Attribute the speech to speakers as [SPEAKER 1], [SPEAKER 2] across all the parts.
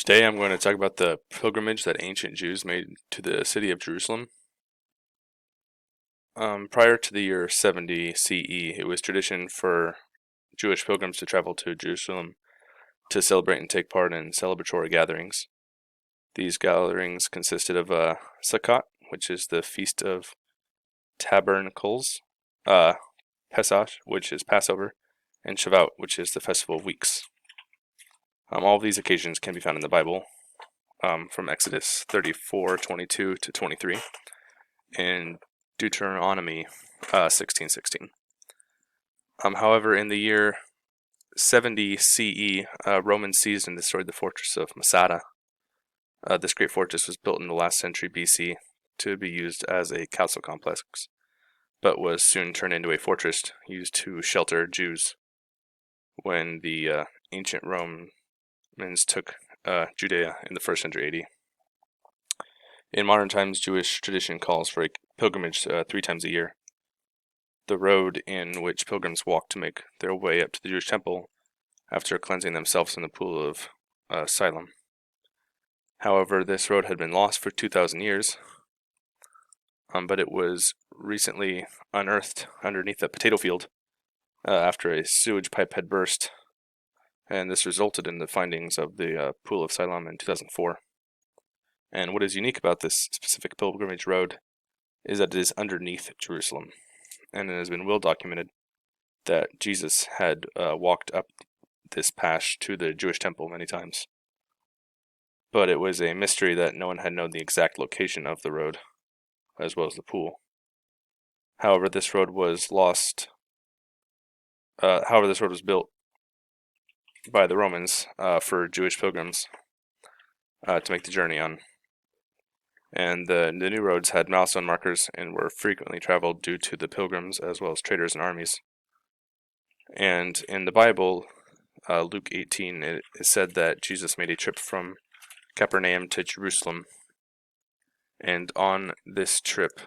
[SPEAKER 1] Today I'm going to talk about the pilgrimage that ancient Jews made to the city of Jerusalem. Prior to the year 70 CE, it was tradition for Jewish pilgrims to travel to Jerusalem to celebrate and take part in celebratory gatherings. These gatherings consisted of Sukkot, which is the Feast of Tabernacles, Pesach, which is Passover, and Shavuot, which is the Festival of Weeks. All of these occasions can be found in the Bible, from Exodus 34:22 to 23, and Deuteronomy 16:16. However, in the year 70 CE, Romans seized and destroyed the fortress of Masada. This great fortress was built in the last century BC to be used as a castle complex, but was soon turned into a fortress used to shelter Jews when the ancient Romans took Judea in the 1st century AD. In modern times, Jewish tradition calls for a pilgrimage 3 times a year. The road in which pilgrims walk to make their way up to the Jewish temple after cleansing themselves in the pool of Siloam. However, this road had been lost for 2,000 years, but it was recently unearthed underneath a potato field after a sewage pipe had burst, and this resulted in the findings of the pool of Siloam in 2004. And what is unique about this specific pilgrimage road is that it is underneath Jerusalem, and it has been well documented that Jesus had walked up this path to the Jewish temple many times. But it was a mystery that no one had known the exact location of the road, as well as the pool. However, this road was built by the Romans for Jewish pilgrims to make the journey on. And the new roads had milestone markers and were frequently traveled due to the pilgrims as well as traders and armies. And in the Bible, Luke 18, it is said that Jesus made a trip from Capernaum to Jerusalem, and on this trip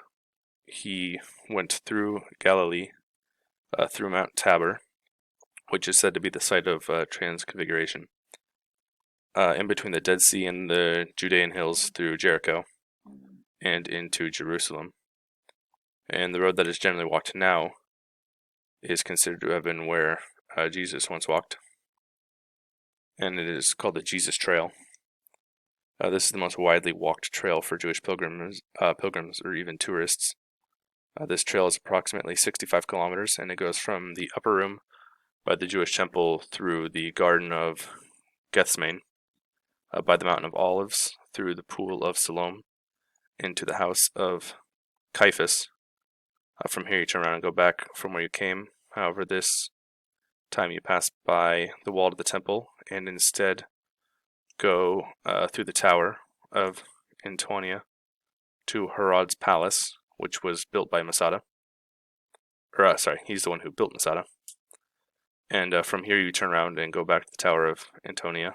[SPEAKER 1] he went through Galilee, through Mount Tabor, which is said to be the site of Transfiguration, in between the Dead Sea and the Judean hills through Jericho, and into Jerusalem. And the road that is generally walked now is considered to have been where Jesus once walked, and it is called the Jesus Trail. This is the most widely walked trail for Jewish pilgrims or even tourists. This trail is approximately 65 kilometers, and it goes from the upper room by the Jewish temple through the Garden of Gethsemane, by the Mountain of Olives, through the Pool of Siloam, into the house of Caiaphas. From here you turn around and go back from where you came. However, this time you pass by the wall of the temple and instead go through the Tower of Antonia to Herod's palace, which was built by Masada. He's the one who built Masada. And from here you turn around and go back to the Tower of Antonia.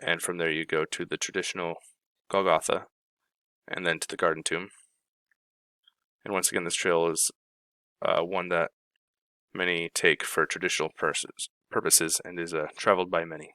[SPEAKER 1] And from there you go to the traditional Golgotha, and then to the Garden Tomb. And once again, this trail is one that many take for traditional purposes and is traveled by many.